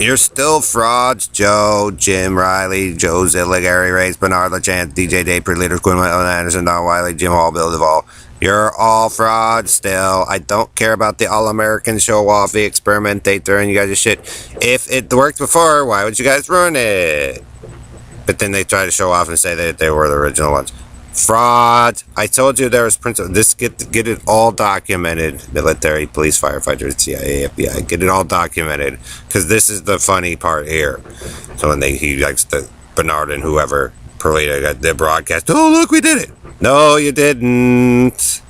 You're still frauds, Joe, Jim, Riley, Joe Zillig, Gary Reyes, Bernard LaChance, DJ Day, Leader, Quinn, Anderson, Don Wiley, Jim Hall, Bill Duvall. You're all frauds still. I don't care about the All-American show-off, the experimentator, and you guys' shit. If it worked before, why would you guys ruin it? But then they try to show off and say that they were the original ones. Fraud. I told you there was principle. This get it all documented. Military, police, firefighters, CIA, FBI. Get it all documented. Because this is the funny part here. So when he likes the Bernard and whoever, Perlita got the broadcast. Oh, look, we did it. No, you didn't.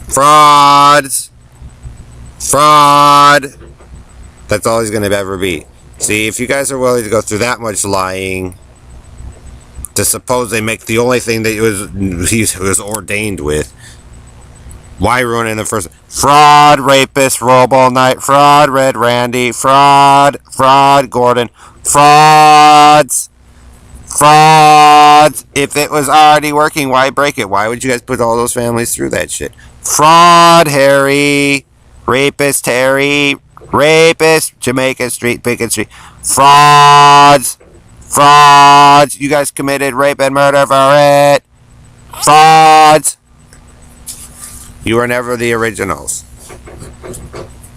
Frauds. Fraud. That's all he's going to ever be. See, if you guys are willing to go through that much lying, to suppose they make the only thing that he was ordained with, why ruin it in the first? Fraud, rapist, Robo Knight, fraud, Red Randy, fraud, Gordon, frauds. If it was already working, why break it? Why would you guys put all those families through that shit? Fraud, Harry, rapist, Harry, rapist, Jamaica Street, Pickett Street, frauds. You guys committed rape and murder for it. Frauds. You were never the originals.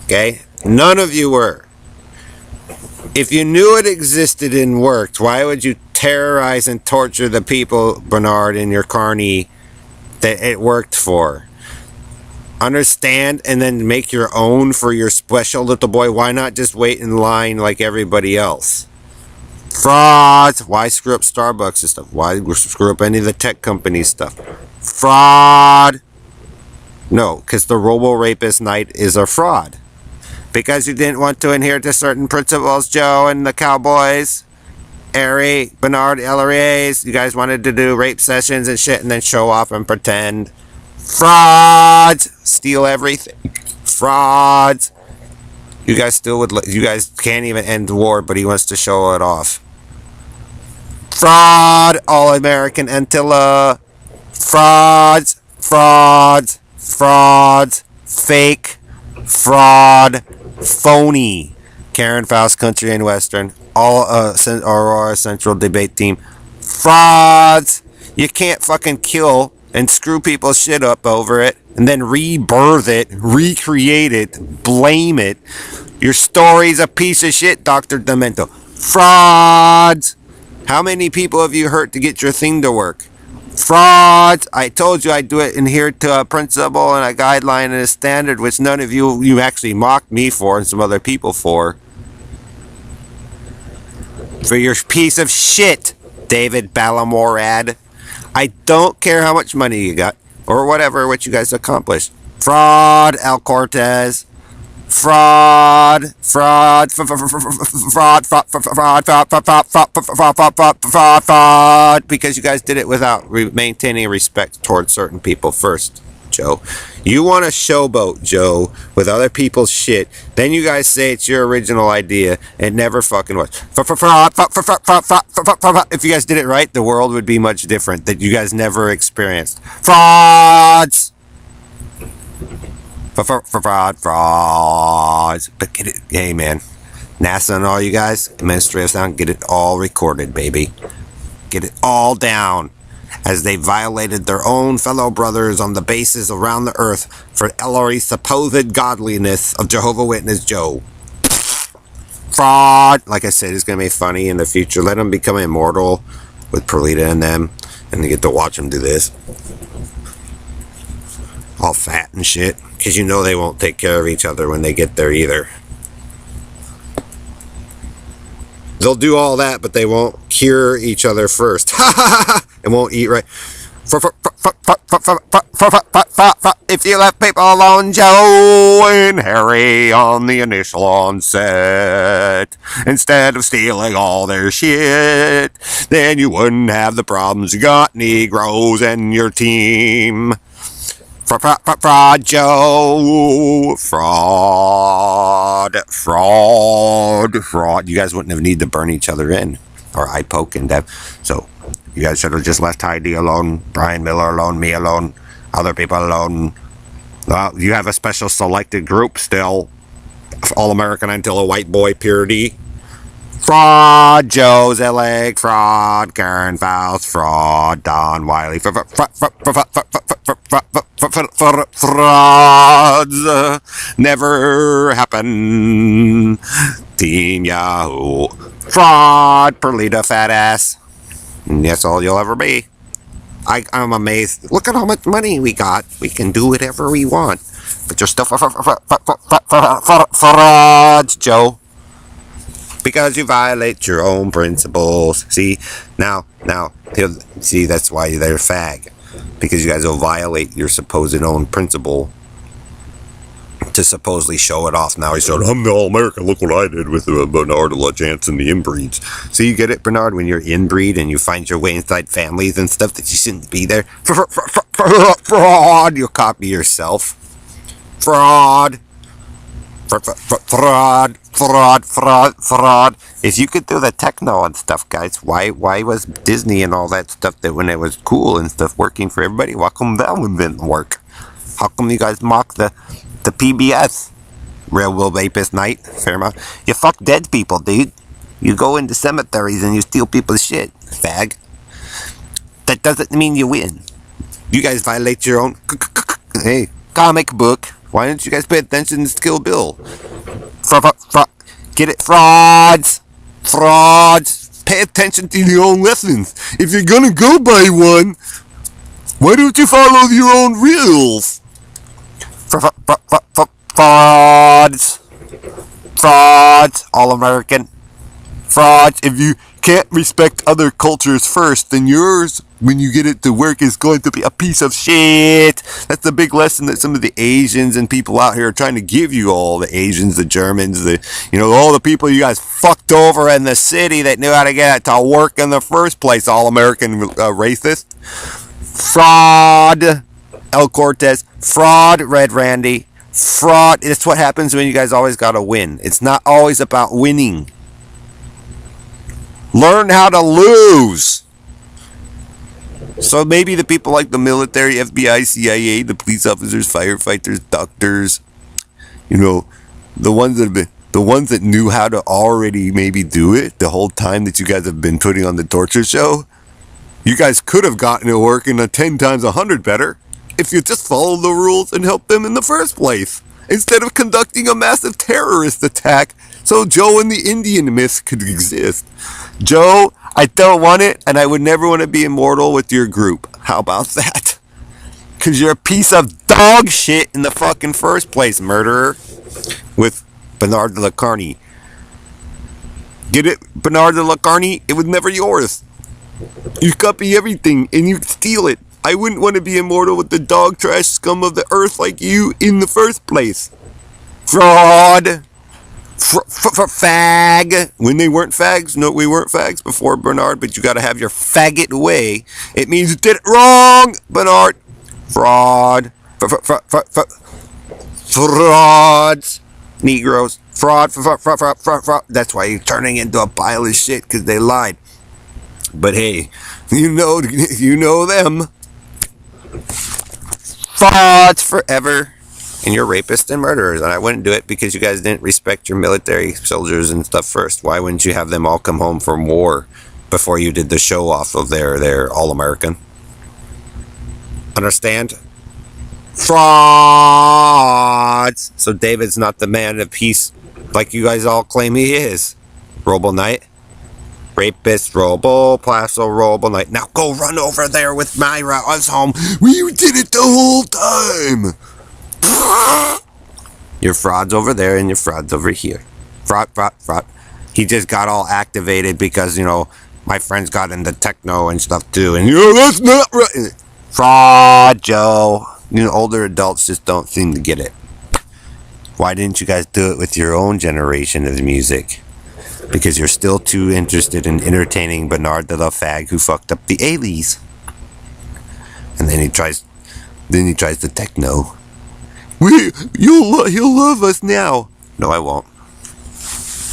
Okay? None of you were. If you knew it existed and worked, why would you terrorize and torture the people, Bernard, in your carny that it worked for? Understand and then make your own for your special little boy. Why not just wait in line like everybody else? Frauds. Why screw up Starbucks and stuff? Why screw up any of the tech company stuff? Fraud. No, because the robo-rapist knight is a fraud. Because you didn't want to adhere to certain principles, Joe and the Cowboys, Ari, Bernard, Elleries. You guys wanted to do rape sessions and shit and then show off and pretend. Frauds. Steal everything. Frauds. You guys still would. You guys can't even end the war, but he wants to show it off. Fraud. All-American Antilla. Frauds. Fake. Fraud. Phony. Karen Faust, Country and Western. All Aurora Central Debate Team. Frauds. You can't fucking kill and screw people's shit up over it and then rebirth it, recreate it, blame it. Your story's a piece of shit, Dr. Demento. Frauds. How many people have you hurt to get your thing to work? Frauds. I told you I'd do it adhere to a principle and a guideline and a standard, which none of you actually mocked me for and some other people for your piece of shit, David Ballamorad. I don't care how much money you got or whatever, what you guys accomplished. Fraud, Al Cortez. Fraud, because you guys did it without maintaining respect towards certain people first, Joe. You want to showboat, Joe, with other people's shit. Then you guys say it's your original idea. It never fucking was. If you guys did it right, the world would be much different that you guys never experienced. Frauds. Frauds. But get it, hey man, NASA and all you guys, administrative sound, get it all recorded, baby. Get it all down. As they violated their own fellow brothers on the bases around the earth for Ellery's supposed godliness of Jehovah's Witness Joe. Fraud. Like I said, it's going to be funny in the future. Let them become immortal with Perlita and them, and they get to watch them do this. All fat and shit. Because you know they won't take care of each other when they get there either. They'll do all that, but they won't cure each other first. And won't eat right. If you left people alone, Joe and Harry, on the initial onset, instead of stealing all their shit, then you wouldn't have the problems you got, Negroes and your team. Fraud, Joe. Fraud. You guys wouldn't have need to burn each other in. Or I poke and Dev. So, you guys should have just left Heidi alone, Brian Miller alone, me alone, other people alone. Well, you have a special selected group still. All American until a white boy purity. Fraud, Joe Zelig, fraud, Karen Faust, fraud, Don Wiley, frauds never happen. Team Yahoo, fraud, Perlita, fat ass. And that's all you'll ever be. I'm amazed. Look at how much money we got. We can do whatever we want. But you're still frauds, Joe. Because you violate your own principles. See, now, see, that's why they're fag. Because you guys will violate your supposed own principle to supposedly show it off. Now he said, I'm the All-American. Look what I did with Bernard Jansen, the inbreeds. So you get it, Bernard, when you're inbreed and you find your way inside families and stuff that you shouldn't be there? Fraud. You'll copy yourself. Fraud. Fraud. If you could do the techno and stuff, guys, why was Disney and all that stuff that when it was cool and stuff working for everybody, how come that one didn't work? How come you guys mock the PBS? Railroad Rapist Night, Fairmount. You fuck dead people, dude. You go into cemeteries and you steal people's shit, fag. That doesn't mean you win. You guys violate your own hey, comic book. Why don't you guys pay attention to Skill Bill? Get it? Frauds! Frauds! Pay attention to your own lessons. If you're gonna go by one, why don't you follow your own rules? Frauds! Frauds! All-American. Frauds! If you can't respect other cultures first, then yours, when you get it to work, is going to be a piece of shit. That's the big lesson that some of the Asians and people out here are trying to give you all. The Asians, the Germans, all the people you guys fucked over in the city that knew how to get it to work in the first place. All-American racist. Fraud. El Cortez. Fraud. Red Randy. Fraud. It's what happens when you guys always gotta win. It's not always about winning. Learn how to lose. So maybe the people like the military, FBI, CIA, the police officers, firefighters, doctors, the ones that knew how to already maybe do it the whole time that you guys have been putting on the torture show, you guys could have gotten it working 10 times 100 better if you just followed the rules and helped them in the first place, instead of conducting a massive terrorist attack so Joe and the Indian myth could exist. Joe, I don't want it, and I would never want to be immortal with your group. How about that? Because you're a piece of dog shit in the fucking first place, murderer. With Bernard de la Carney. Get it, Bernard de la Carney? It was never yours. You copy everything, and you steal it. I wouldn't want to be immortal with the dog trash scum of the earth like you in the first place. Fraud. Fag. When they weren't fags. No, we weren't fags before, Bernard, but you gotta have your faggot way. It means you did it wrong, Bernard. Fraud. Frauds. Negroes. Fraud. That's why you're turning into a pile of shit, because they lied. But hey, you know them. Frauds forever. And you're rapists and murderers, and I wouldn't do it because you guys didn't respect your military soldiers and stuff first. Why wouldn't you have them all come home from war before you did the show off of their All-American? Understand? Frauds! So David's not the man of peace like you guys all claim he is. Robo Knight. Rapist, Robo, Plasso, Robo Knight. Now go run over there with Myra. I was home. We did it the whole time. Your fraud's over there and your fraud's over here. Fraud. He just got all activated because, my friends got into techno and stuff too. And, that's not right. Fraud, Joe. Older adults just don't seem to get it. Why didn't you guys do it with your own generation of music? Because you're still too interested in entertaining Bernard de la Fag, who fucked up the A-Lees. And then he tries the techno. He'll love us now. No, I won't.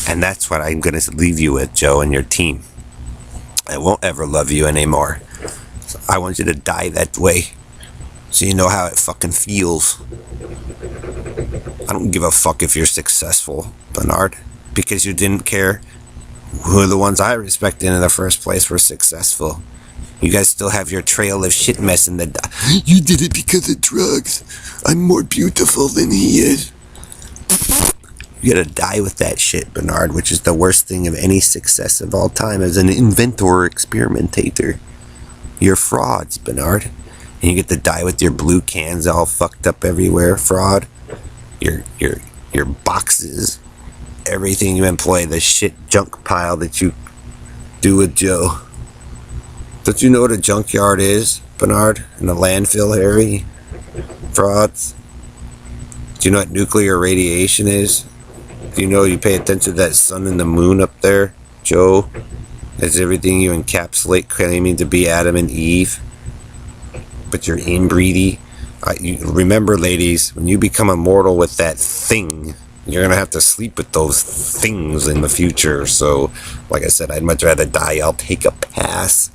And that's what I'm going to leave you with, Joe, and your team. I won't ever love you anymore. So I want you to die that way. So you know how it fucking feels. I don't give a fuck if you're successful, Bernard, because you didn't care who the ones I respected in the first place were successful. You guys still have your trail of shit mess in the... You did it because of drugs. I'm more beautiful than he is. You gotta die with that shit, Bernard, which is the worst thing of any success of all time as an inventor or experimentator. You're frauds, Bernard. And you get to die with your blue cans all fucked up everywhere, fraud. Your boxes, everything you employ, the shit junk pile that you do with Joe. Don't you know what a junkyard is, Bernard? And a landfill, Harry? Frauds? Do you know what nuclear radiation is? Do you know you pay attention to that sun and the moon up there, Joe? That's everything you encapsulate claiming to be Adam and Eve. But you're inbreedy. Remember, ladies, when you become immortal with that thing, you're going to have to sleep with those things in the future. So, like I said, I'd much rather die. I'll take a pass.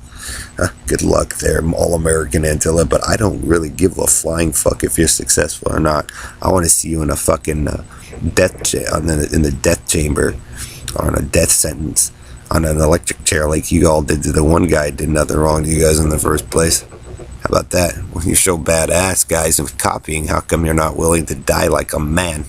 Good luck there, all-American Antilla, but I don't really give a flying fuck if you're successful or not. I want to see you in a fucking in the death chamber, or on a death sentence, on an electric chair like you all did to the one guy who did nothing wrong to you guys in the first place. How about that? When you're so badass, guys, with copying, how come you're not willing to die like a man?